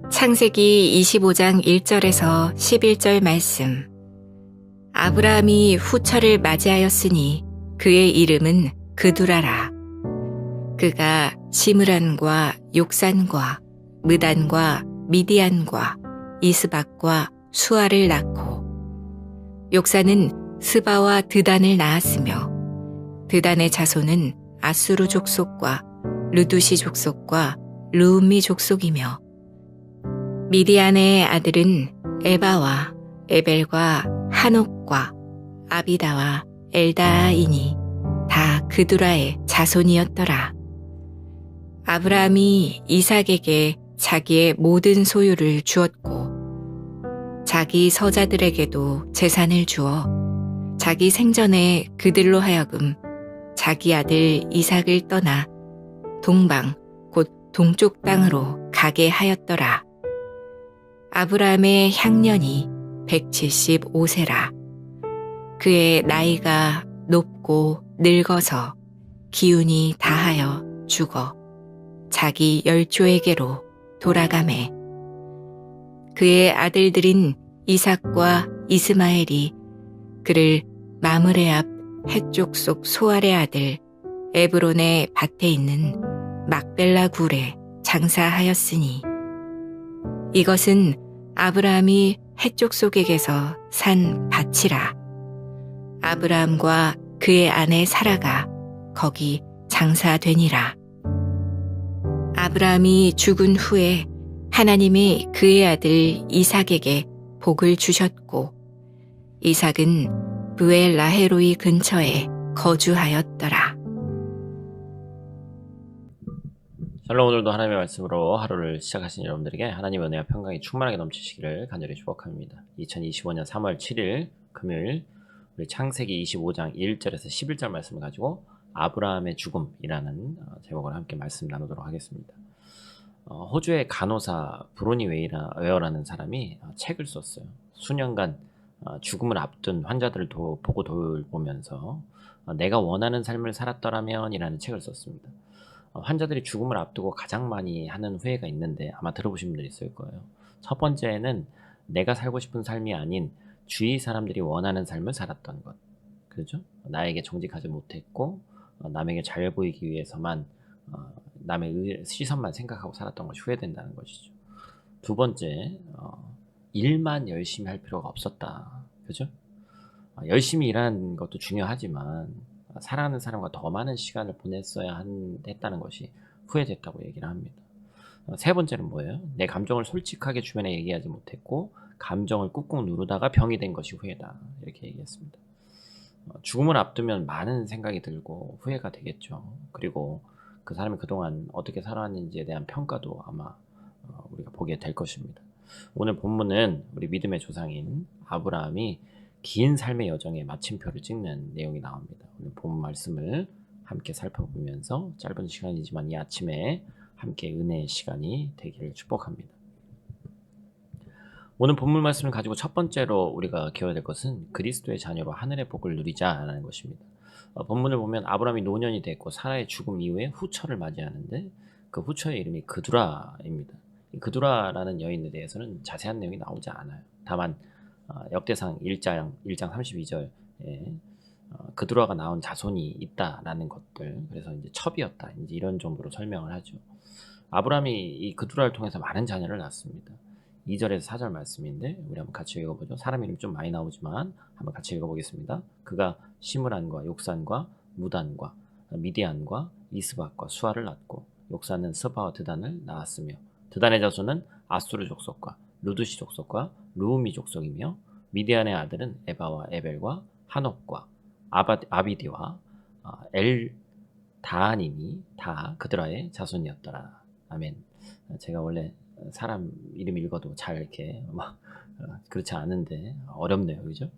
창세기 25장 1절에서 11절 말씀. 아브라함이 후처를 맞이하였으니 그의 이름은 그두라라. 그가 시므란과 욕산과 무단과 미디안과 이스박과 수아를 낳고, 욕산은 스바와 드단을 낳았으며, 드단의 자손은 아수르 족속과 르두시 족속과 르움미 족속이며, 미디안의 아들은 에바와 에벨과 한옥과 아비다와 엘다아이니 다 그두라의 자손이었더라. 아브라함이 이삭에게 자기의 모든 소유를 주었고, 자기 서자들에게도 재산을 주어 자기 생전에 그들로 하여금 자기 아들 이삭을 떠나 동방 곧 동쪽 땅으로 가게 하였더라. 아브라함의 향년이 175세라. 그의 나이가 높고 늙어서 기운이 다하여 죽어 자기 열조에게로 돌아가매, 그의 아들들인 이삭과 이스마엘이 그를 마므레 앞 해쪽 속 소알의 아들 에브론의 밭에 있는 막벨라 굴에 장사하였으니, 이것은 아브라함이 해쪽 속에게서 산 밭이라. 아브라함과 그의 아내 사라가 거기 장사되니라. 아브라함이 죽은 후에 하나님이 그의 아들 이삭에게 복을 주셨고, 이삭은 브엘라헤로이 근처에 거주하였더라. 샬롬. 오늘도 하나님의 말씀으로 하루를 시작하신 여러분들에게 하나님의 은혜와 평강이 충만하게 넘치시기를 간절히 축복합니다. 2025년 3월 7일 금요일, 우리 창세기 25장 1절에서 11절 말씀을 가지고 아브라함의 죽음이라는 제목을 함께 말씀 나누도록 하겠습니다. 호주의 간호사 브로니 웨어라는 사람이 책을 썼어요. 수년간 죽음을 앞둔 환자들을 보고 돌보면서 내가 원하는 삶을 살았더라면 이라는 책을 썼습니다. 환자들이 죽음을 앞두고 가장 많이 하는 후회가 있는데 아마 들어보신 분들이 있을 거예요. 첫 번째는 내가 살고 싶은 삶이 아닌 주위 사람들이 원하는 삶을 살았던 것. 그렇죠? 나에게 정직하지 못했고 남에게 잘 보이기 위해서만 남의 시선만 생각하고 살았던 것이 후회된다는 것이죠. 두 번째, 일만 열심히 할 필요가 없었다. 그죠? 열심히 일하는 것도 중요하지만 사랑하는 사람과 더 많은 시간을 보냈어야 했다는 것이 후회됐다고 얘기를 합니다. 세 번째는 뭐예요? 내 감정을 솔직하게 주변에 얘기하지 못했고 감정을 꾹꾹 누르다가 병이 된 것이 후회다. 이렇게 얘기했습니다. 죽음을 앞두면 많은 생각이 들고 후회가 되겠죠. 그리고 그 사람이 그동안 어떻게 살아왔는지에 대한 평가도 아마 우리가 보게 될 것입니다. 오늘 본문은 우리 믿음의 조상인 아브라함이 긴 삶의 여정에 마침표를 찍는 내용이 나옵니다. 오늘 본 말씀을 함께 살펴보면서 짧은 시간이지만 이 아침에 함께 은혜의 시간이 되기를 축복합니다. 오늘 본문 말씀을 가지고 첫 번째로 우리가 기억해야 될 것은 그리스도의 자녀로 하늘의 복을 누리자라는 것입니다. 본문을 보면 아브라함이 노년이 됐고 사라의 죽음 이후에 후처를 맞이하는데 그 후처의 이름이 그두라입니다. 그두라라는 여인에 대해서는 자세한 내용이 나오지 않아요. 다만 역대상 1장 32절에 그두라가 낳은 자손이 있다라는 것들, 그래서 이제 첩이었다, 이제 이런 정도로 설명을 하죠. 아브라함이 이 그두라를 통해서 많은 자녀를 낳습니다. 2절에서 4절 말씀인데 우리 한번 같이 읽어보죠. 사람 이름 좀 많이 나오지만 한번 같이 읽어보겠습니다. 그가 시므란과 욕산과 무단과 미디안과 이스박과 수아를 낳고, 욕산은 스바와 드단을 낳았으며, 드단의 자손은 아수르 족속과 루두시 족속과 르우미 족속이며, 미디안의 아들은 에바와 에벨과 한옥과 아비디와 엘다하님이 다 그드라의 자손이었더라. 아멘. 제가 원래 사람 이름 읽어도 잘 이렇게 그렇지 않은데 어렵네요, 그죠?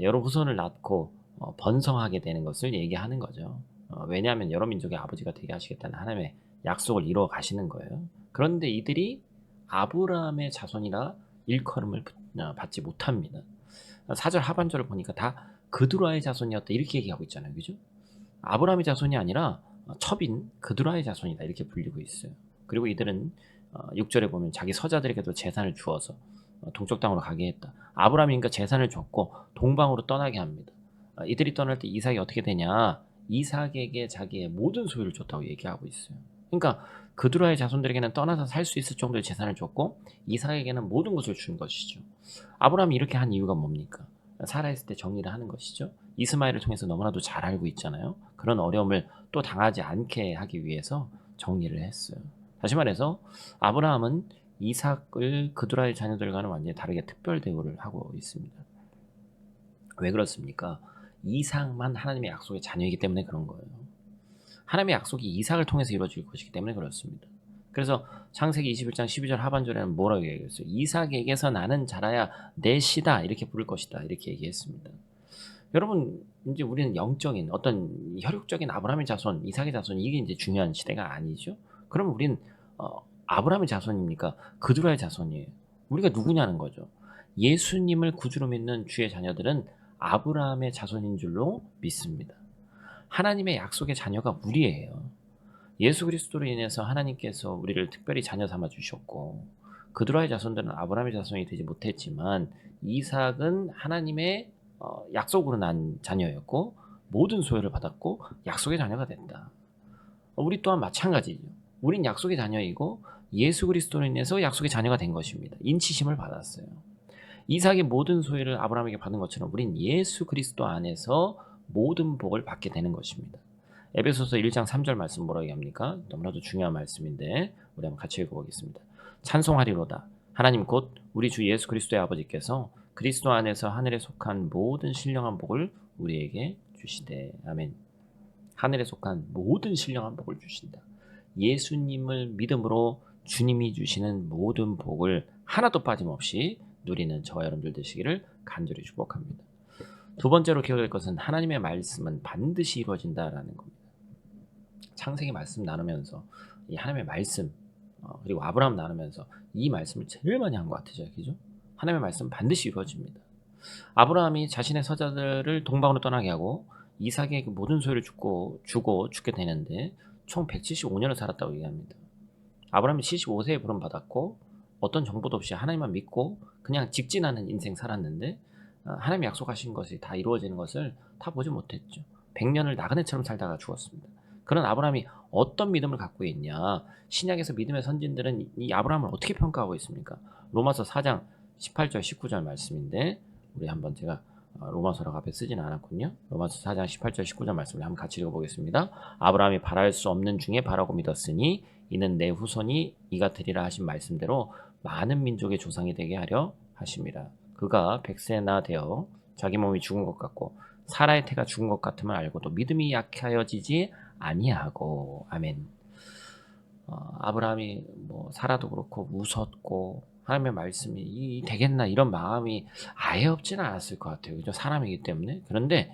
여러 후손을 낳고 번성하게 되는 것을 얘기하는 거죠. 왜냐하면 여러 민족의 아버지가 되게 하시겠다는 하나님의 약속을 이루어 가시는 거예요. 그런데 이들이 아브라함의 자손이라 일컬음을 받지 못합니다. 4절 하반절을 보니까 다 그두라의 자손이었다 이렇게 얘기하고 있잖아요. 그죠? 아브라함의 자손이 아니라 첩인 그두라의 자손이다 이렇게 불리고 있어요. 그리고 이들은 6절에 보면 자기 서자들에게도 재산을 주어서 동쪽 땅으로 가게 했다. 아브라함이니까 재산을 줬고 동방으로 떠나게 합니다. 이들이 떠날 때 이삭이 어떻게 되냐? 이삭에게 자기의 모든 소유를 줬다고 얘기하고 있어요. 그러니까 그두라의 자손들에게는 떠나서 살 수 있을 정도의 재산을 줬고 이삭에게는 모든 것을 준 것이죠. 아브라함이 이렇게 한 이유가 뭡니까? 살아있을 때 정리를 하는 것이죠. 이스마엘을 통해서 너무나도 잘 알고 있잖아요. 그런 어려움을 또 당하지 않게 하기 위해서 정리를 했어요. 다시 말해서 아브라함은 이삭을 그두라의 자녀들과는 완전히 다르게 특별 대우를 하고 있습니다. 왜 그렇습니까? 이삭만 하나님의 약속의 자녀이기 때문에 그런 거예요. 하나님의 약속이 이삭을 통해서 이루어질 것이기 때문에 그렇습니다. 그래서 창세기 21장 12절 하반절에는 뭐라고 얘기했어요? 이삭에게서 나는 자라야 내 씨다 이렇게 부를 것이다 이렇게 얘기했습니다. 여러분 이제 우리는 영적인 어떤 혈육적인 아브라함의 자손, 이삭의 자손 이게 이제 중요한 시대가 아니죠. 그럼 우리는 아브라함의 자손입니까? 그두라의 자손이에요. 우리가 누구냐는 거죠. 예수님을 구주로 믿는 주의 자녀들은 아브라함의 자손인 줄로 믿습니다. 하나님의 약속의 자녀가 우리예요. 예수 그리스도로 인해서 하나님께서 우리를 특별히 자녀 삼아 주셨고 그두라의 자손들은 아브라함의 자손이 되지 못했지만 이삭은 하나님의 약속으로 난 자녀였고 모든 소유를 받았고 약속의 자녀가 됐다. 우리 또한 마찬가지죠. 우린 약속의 자녀이고 예수 그리스도로 인해서 약속의 자녀가 된 것입니다. 인치심을 받았어요. 이삭의 모든 소유를 아브라함에게 받은 것처럼 우린 예수 그리스도 안에서 모든 복을 받게 되는 것입니다. 에베소서 1장 3절 말씀 뭐라고 얘기합니까? 너무나도 중요한 말씀인데 우리 한번 같이 읽어보겠습니다. 찬송하리로다. 하나님 곧 우리 주 예수 그리스도의 아버지께서 그리스도 안에서 하늘에 속한 모든 신령한 복을 우리에게 주시되. 아멘. 하늘에 속한 모든 신령한 복을 주신다. 예수님을 믿음으로 주님이 주시는 모든 복을 하나도 빠짐없이 누리는 저와 여러분들 되시기를 간절히 축복합니다. 두 번째로 기억할 것은 하나님의 말씀은 반드시 이루어진다라는 겁니다. 창세기 말씀 나누면서 이 하나님의 말씀 그리고 아브라함 나누면서 이 말씀을 제일 많이 한 것 같아요. 그죠? 하나님의 말씀은 반드시 이루어집니다. 아브라함이 자신의 서자들을 동방으로 떠나게 하고 이삭에게 모든 소유를 주고 죽게 되는데 총 175년을 살았다고 얘기합니다. 아브라함이 75세에 부름받았고 어떤 정보도 없이 하나님만 믿고 그냥 직진하는 인생 살았는데 하나님이 약속하신 것이 다 이루어지는 것을 다 보지 못했죠. 100년을 나그네처럼 살다가 죽었습니다. 그런 아브라함이 어떤 믿음을 갖고 있냐? 신약에서 믿음의 선진들은 이 아브라함을 어떻게 평가하고 있습니까? 로마서 4장 18절 19절 말씀인데 우리 한번 제가 로마서라고 앞에 쓰지는 않았군요. 로마서 4장 18절 19절 말씀을 한번 같이 읽어보겠습니다. 아브라함이 바랄 수 없는 중에 바라고 믿었으니 이는 내 후손이 이가 되리라 하신 말씀대로 많은 민족의 조상이 되게 하려 하심이라. 그가 100세나 되어 자기 몸이 죽은 것 같고 사라의 태가 죽은 것 같음을 알고도 믿음이 약하여지지 아니하고. 아멘. 아브라함이 뭐 사라도 그렇고 웃었고 하나님의 말씀이 되겠나 이런 마음이 아예 없지는 않았을 것 같아요. 그죠? 사람이기 때문에. 그런데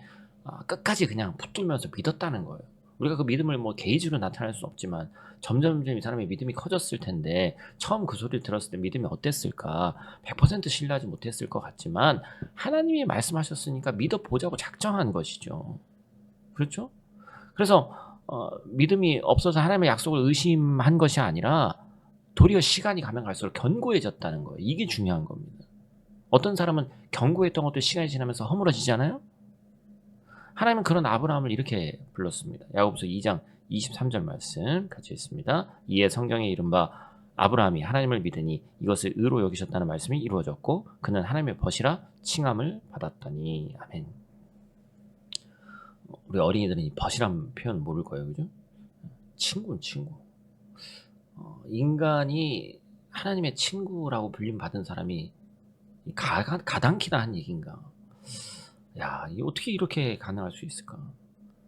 끝까지 그냥 붙들면서 믿었다는 거예요. 우리가 그 믿음을 뭐 게이지로 나타낼 수는 없지만 점점 이 사람의 믿음이 커졌을 텐데 처음 그 소리를 들었을 때 믿음이 어땠을까? 100% 신뢰하지 못했을 것 같지만 하나님이 말씀하셨으니까 믿어보자고 작정한 것이죠. 그렇죠? 그래서 믿음이 없어서 하나님의 약속을 의심한 것이 아니라 도리어 시간이 가면 갈수록 견고해졌다는 거예요. 이게 중요한 겁니다. 어떤 사람은 견고했던 것도 시간이 지나면서 허물어지잖아요. 하나님은 그런 아브라함을 이렇게 불렀습니다. 야고보서 2장 23절 말씀 같이 읽습니다. 이에 성경에 이른바 아브라함이 하나님을 믿으니 이것을 의로 여기셨다는 말씀이 이루어졌고 그는 하나님의 벗이라 칭함을 받았더니. 아멘. 우리 어린이들은 이 벗이란 표현 모를 거예요. 그죠? 친구는 친구. 인간이 하나님의 친구라고 불림받은 사람이 가당키나 한 얘기인가. 야, 이게 어떻게 이렇게 가능할 수 있을까?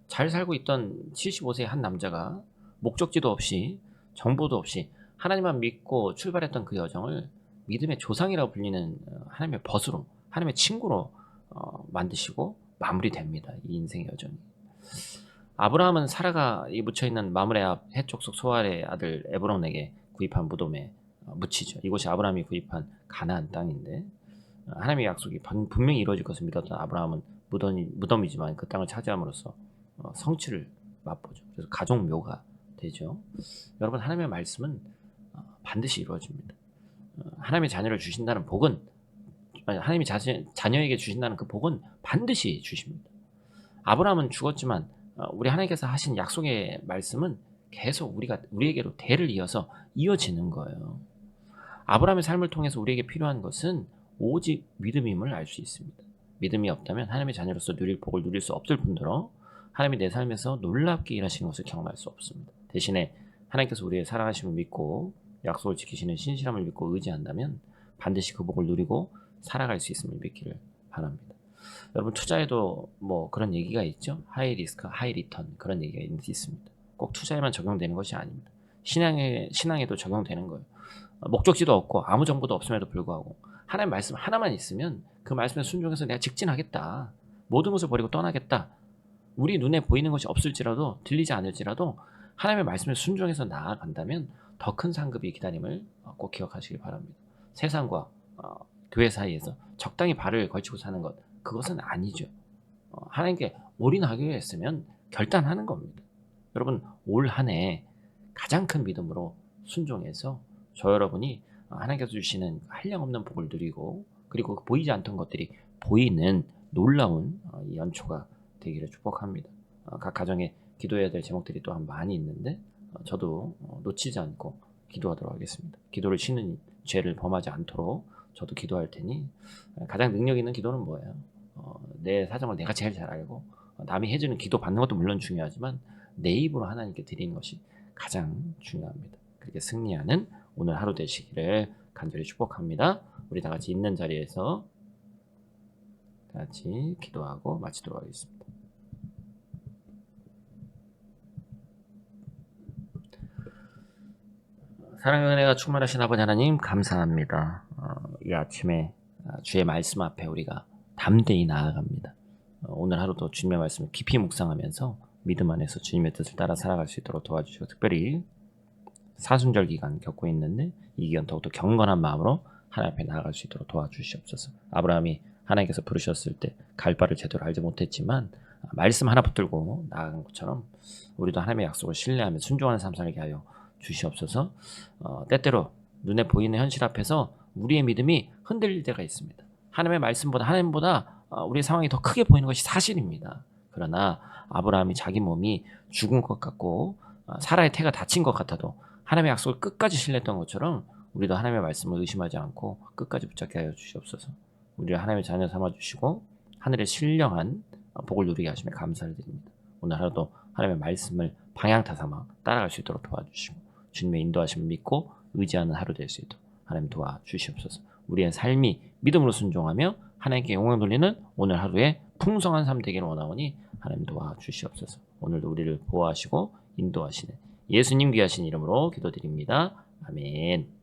잘 살고 있던 75세의 한 남자가 목적지도 없이 정보도 없이 하나님만 믿고 출발했던 그 여정을 믿음의 조상이라고 불리는 하나님의 벗으로 하나님의 친구로 만드시고 마무리됩니다. 이 인생의 여정이. 아브라함은 사라가 묻혀있는 마므레 앞 해쪽 속 소알의 아들 에브론에게 구입한 무덤에 묻히죠. 이곳이 아브라함이 구입한 가나안 땅인데 하나님의 약속이 분명히 이루어질 것을 믿었던 아브라함은 무덤이지만 그 땅을 차지함으로써 성취를 맛보죠. 그래서 가족묘가 되죠. 여러분, 하나님의 말씀은 반드시 이루어집니다. 하나님의 자녀를 주신다는 복은, 하나님이 자녀에게 주신다는 그 복은 반드시 주십니다. 아브라함은 죽었지만 우리 하나님께서 하신 약속의 말씀은 계속 우리에게로 대를 이어서 이어지는 거예요. 아브라함의 삶을 통해서 우리에게 필요한 것은 오직 믿음임을 알 수 있습니다. 믿음이 없다면 하나님의 자녀로서 누릴 복을 누릴 수 없을 뿐더러 하나님이 내 삶에서 놀랍게 일하시는 것을 경험할 수 없습니다. 대신에 하나님께서 우리의 사랑하심을 믿고 약속을 지키시는 신실함을 믿고 의지한다면 반드시 그 복을 누리고 살아갈 수 있음을 믿기를 바랍니다. 여러분, 투자에도 뭐 그런 얘기가 있죠. 하이 리스크, 하이 리턴, 그런 얘기가 있습니다. 꼭 투자에만 적용되는 것이 아닙니다. 신앙에도 적용되는 거예요. 목적지도 없고 아무 정보도 없음에도 불구하고 하나님 말씀 하나만 있으면 그 말씀에 순종해서 내가 직진하겠다, 모든 것을 버리고 떠나겠다, 우리 눈에 보이는 것이 없을지라도 들리지 않을지라도 하나님의 말씀에 순종해서 나아간다면 더 큰 상급이 기다림을 꼭 기억하시기 바랍니다. 세상과 교회 사이에서 적당히 발을 걸치고 사는 것, 그것은 아니죠. 하나님께 올인하기로 했으면 결단하는 겁니다. 여러분, 올 한 해 가장 큰 믿음으로 순종해서 저 여러분이 하나님께서 주시는 한량없는 복을 누리고, 그리고 보이지 않던 것들이 보이는 놀라운 이 연초가 되기를 축복합니다. 각 가정에 기도해야 될 제목들이 또한 많이 있는데 저도 놓치지 않고 기도하도록 하겠습니다. 기도를 쉬는 죄를 범하지 않도록 저도 기도할 테니, 가장 능력 있는 기도는 뭐예요? 내 사정을 내가 제일 잘 알고 남이 해주는 기도 받는 것도 물론 중요하지만 내 입으로 하나님께 드리는 것이 가장 중요합니다. 그렇게 승리하는 오늘 하루 되시기를 간절히 축복합니다. 우리 다 같이 있는 자리에서 같이 기도하고 마치도록 하겠습니다. 사랑의 은혜가 충만하신 아버지 하나님, 감사합니다. 이 아침에 주의 말씀 앞에 우리가 담대히 나아갑니다. 오늘 하루도 주님의 말씀을 깊이 묵상하면서 믿음 안에서 주님의 뜻을 따라 살아갈 수 있도록 도와주시고, 특별히 사순절 기간 겪고 있는데 이 기간 더욱더 경건한 마음으로 하나님 앞에 나아갈 수 있도록 도와주시옵소서. 아브라함이 하나님께서 부르셨을 때 갈 바를 제대로 알지 못했지만 말씀 하나 붙들고 나아간 것처럼 우리도 하나님의 약속을 신뢰하며 순종하는 삶 살게 하여 주시옵소서. 때때로 눈에 보이는 현실 앞에서 우리의 믿음이 흔들릴 때가 있습니다. 하나님보다 우리의 상황이 더 크게 보이는 것이 사실입니다. 그러나 아브라함이 자기 몸이 죽은 것 같고 사라의 태가 다친 것 같아도 하나님의 약속을 끝까지 신뢰했던 것처럼 우리도 하나님의 말씀을 의심하지 않고 끝까지 붙잡게 하여 주시옵소서. 우리를 하나님의 자녀 삼아주시고 하늘의 신령한 복을 누리게 하시며 감사를 드립니다. 오늘 하루도 하나님의 말씀을 방향타 삼아 따라갈 수 있도록 도와주시고 주님의 인도하심을 믿고 의지하는 하루 될 수 있도록 하나님 도와주시옵소서. 우리의 삶이 믿음으로 순종하며 하나님께 영광 돌리는 오늘 하루에 풍성한 삶 되기를 원하오니 하나님 도와주시옵소서. 오늘도 우리를 보호하시고 인도하시는 예수님 귀하신 이름으로 기도드립니다. 아멘.